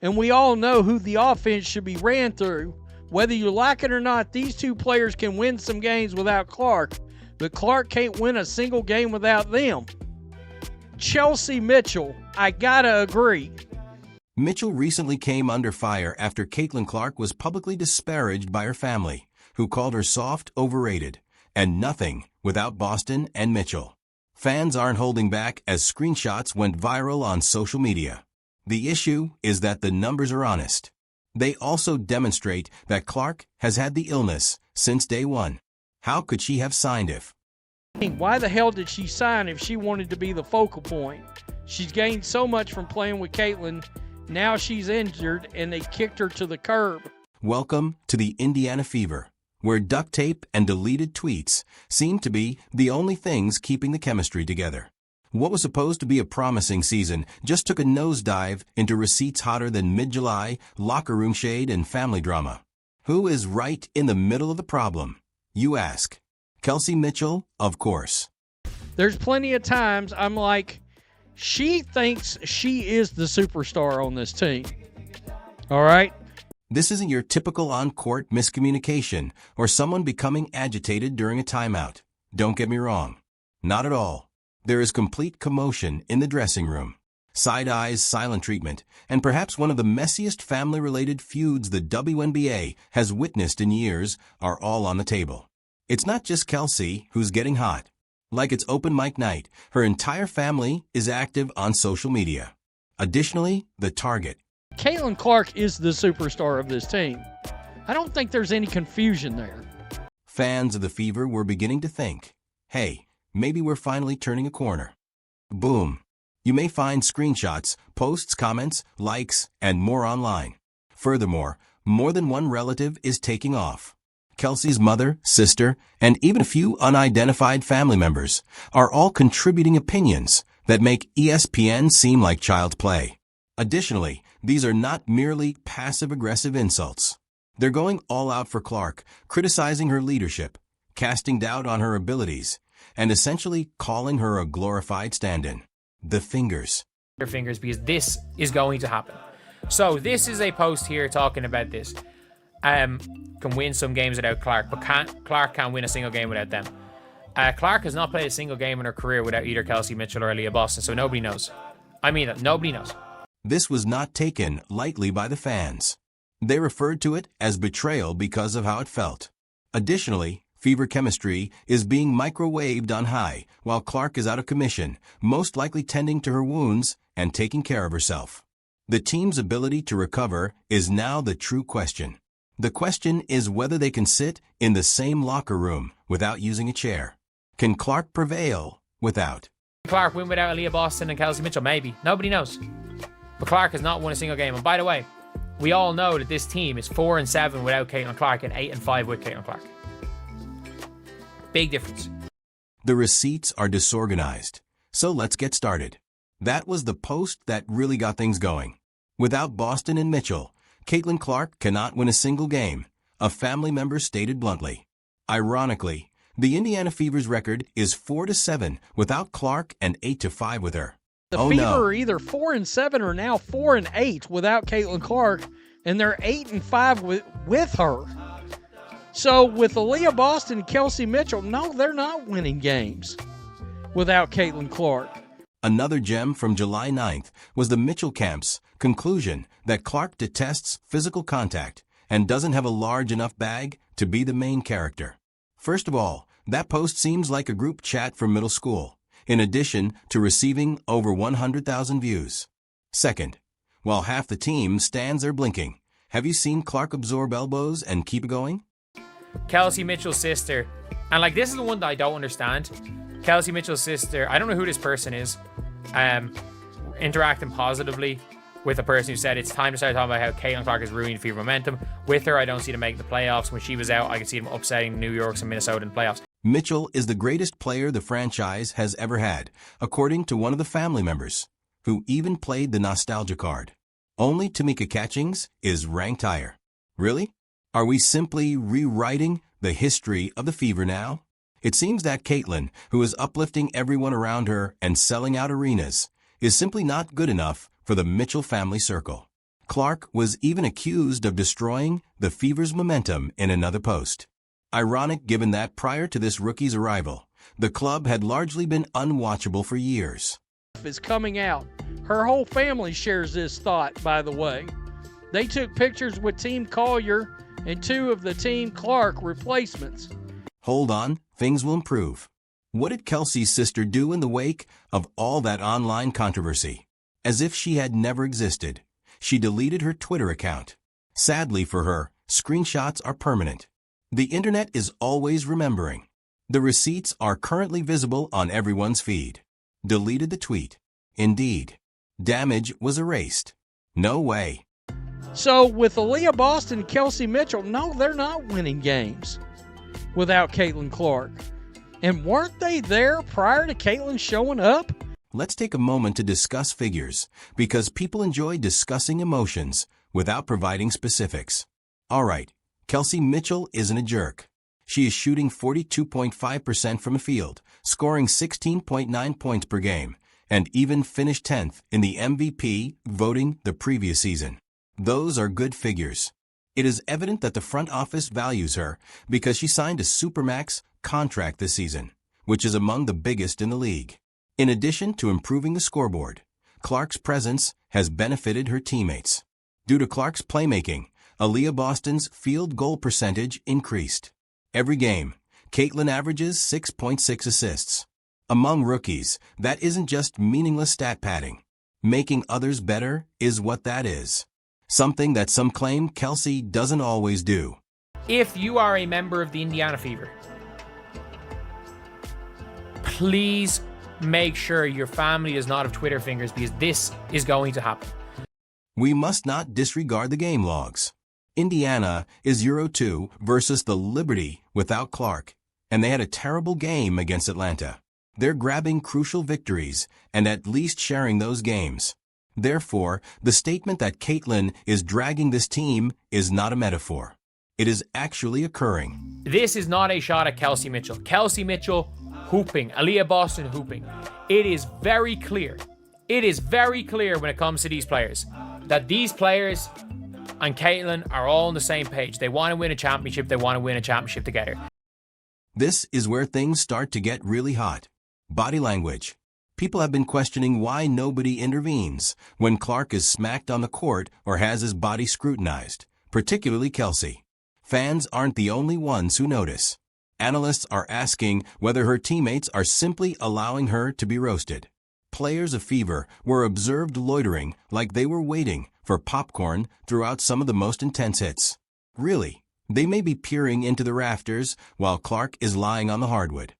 And we all know who the offense should be ran through. Whether you like it or not, these two players can win some games without Clark, but Clark can't win a single game without them. Kelsey Mitchel, I gotta agree. Mitchell recently came under fire after Caitlin Clark was publicly disparaged by her family, who called her soft, overrated, and nothing without Boston and Mitchell. Fans aren't holding back as screenshots went viral on social media. The issue is that the numbers are honest. They also demonstrate that Clark has had the illness since day one. How could she have signed if? Why the hell did she sign if she wanted to be the focal point? She's gained so much from playing with Caitlin. Now she's injured and they kicked her to the curb. Welcome to the Indiana Fever, where duct tape and deleted tweets seem to be the only things keeping the chemistry together. What was supposed to be a promising season just took a nosedive into receipts hotter than mid-July, locker room shade, and family drama. Who is right in the middle of the problem, you ask? Kelsey Mitchel, of course. There's plenty of times I'm like, she thinks she is the superstar on this team. All right? This isn't your typical on-court miscommunication or someone becoming agitated during a timeout. Don't get me wrong. Not at all. There is complete commotion in the dressing room. Side eyes, silent treatment, and perhaps one of the messiest family-related feuds the WNBA has witnessed in years are all on the table. It's not just Kelsey who's getting hot. Like it's open mic night, her entire family is active on social media. Additionally, the target. Caitlin Clark is the superstar of this team. I don't think there's any confusion there. Fans of the Fever were beginning to think, hey, maybe we're finally turning a corner. Boom. You may find screenshots, posts, comments, likes, and more online. Furthermore, more than one relative is taking off. Kelsey's mother, sister, and even a few unidentified family members are all contributing opinions that make ESPN seem like child's play. Additionally, these are not merely passive-aggressive insults. They're going all out for Clark, criticizing her leadership, casting doubt on her abilities, and essentially calling her a glorified stand-in. The fingers. Your fingers, because this is going to happen. So this is a post here talking about this. Can win some games without Clark, but Clark can't win a single game without them. Clark has not played a single game in her career without either Kelsey Mitchel or Aaliyah Boston, so nobody knows. I mean that, nobody knows. This was not taken lightly by the fans. They referred to it as betrayal because of how it felt. Additionally, Fever chemistry is being microwaved on high while Clark is out of commission, most likely tending to her wounds and taking care of herself. The team's ability to recover is now the true question. The question is whether they can sit in the same locker room without using a chair. Can Clark prevail without? Clark win without Aaliyah Boston and Kelsey Mitchel? Maybe. Nobody knows. But Clark has not won a single game. And by the way, we all know that this team is 4-7 without Caitlin Clark and 8-5 with Caitlin Clark. Big difference. The receipts are disorganized. So let's get started. That was the post that really got things going. Without Boston and Mitchell, Caitlin Clark cannot win a single game, a family member stated bluntly. Ironically, the Indiana Fever's record is 4-7 without Clark and 8-5 with her. The Fever are either 4-7 or now 4-8 without Caitlin Clark, and they're 8-5 with her. So with Aaliyah Boston and Kelsey Mitchell, no, they're not winning games without Caitlin Clark. Another gem from July 9th was the Mitchell camp's conclusion that Clark detests physical contact and doesn't have a large enough bag to be the main character. First of all, that post seems like a group chat from middle school, in addition to receiving over 100,000 views. Second, while half the team stands there blinking, have you seen Clark absorb elbows and keep it going? Kelsey Mitchell's sister, and like this is the one that I don't understand. Kelsey Mitchell's sister, I don't know who this person is, interacting positively with a person who said it's time to start talking about how Caitlin Clark is ruining Fever momentum. With her, I don't see them making the playoffs. When she was out, I could see them upsetting New York and Minnesota in the playoffs. Mitchell is the greatest player the franchise has ever had, according to one of the family members, who even played the nostalgia card. Only Tamika Catchings is ranked higher. Really? Are we simply rewriting the history of the Fever now? It seems that Caitlin, who is uplifting everyone around her and selling out arenas, is simply not good enough for the Mitchell family circle. Clark was even accused of destroying the Fever's momentum in another post. Ironic given that prior to this rookie's arrival, the club had largely been unwatchable for years. Is coming out. Her whole family shares this thought, by the way. They took pictures with Team Collier and 2 of the Team Clark replacements. Hold on, things will improve. What did Kelsey's sister do in the wake of all that online controversy? As if she had never existed, she deleted her Twitter account. Sadly for her, screenshots are permanent. The internet is always remembering. The receipts are currently visible on everyone's feed. Deleted the tweet. Indeed. Damage was erased. No way. So with Aaliyah Boston and Kelsey Mitchell, no, they're not winning games without Caitlin Clark. And weren't they there prior to Caitlin showing up? Let's take a moment to discuss figures, because people enjoy discussing emotions without providing specifics. Alright, Kelsey Mitchell isn't a jerk. She is shooting 42.5% from the field, scoring 16.9 points per game, and even finished 10th in the MVP voting the previous season. Those are good figures. It is evident that the front office values her because she signed a Supermax contract this season, which is among the biggest in the league. In addition to improving the scoreboard, Clark's presence has benefited her teammates. Due to Clark's playmaking, Aaliyah Boston's field goal percentage increased. Every game, Caitlin averages 6.6 assists. Among rookies, that isn't just meaningless stat padding. Making others better is what that is. Something that some claim Kelsey doesn't always do. If you are a member of the Indiana Fever, please make sure your family is not of Twitter fingers, because this is going to happen. We must not disregard the game logs. Indiana is Euro 2 versus the Liberty without Clark, and they had a terrible game against Atlanta. They're grabbing crucial victories and at least sharing those games. Therefore, the statement that Caitlin is dragging this team is not a metaphor. It is actually occurring. This is not a shot at Kelsey Mitchell. Kelsey Mitchell hooping, Aaliyah Boston hooping. It is very clear. It is very clear when it comes to these players that these players and Caitlin are all on the same page. They want to win a championship. They want to win a championship together. This is where things start to get really hot. Body language. People have been questioning why nobody intervenes when Clark is smacked on the court or has his body scrutinized, particularly Kelsey. Fans aren't the only ones who notice. Analysts are asking whether her teammates are simply allowing her to be roasted. Players of Fever were observed loitering like they were waiting for popcorn throughout some of the most intense hits. Really, they may be peering into the rafters while Clark is lying on the hardwood.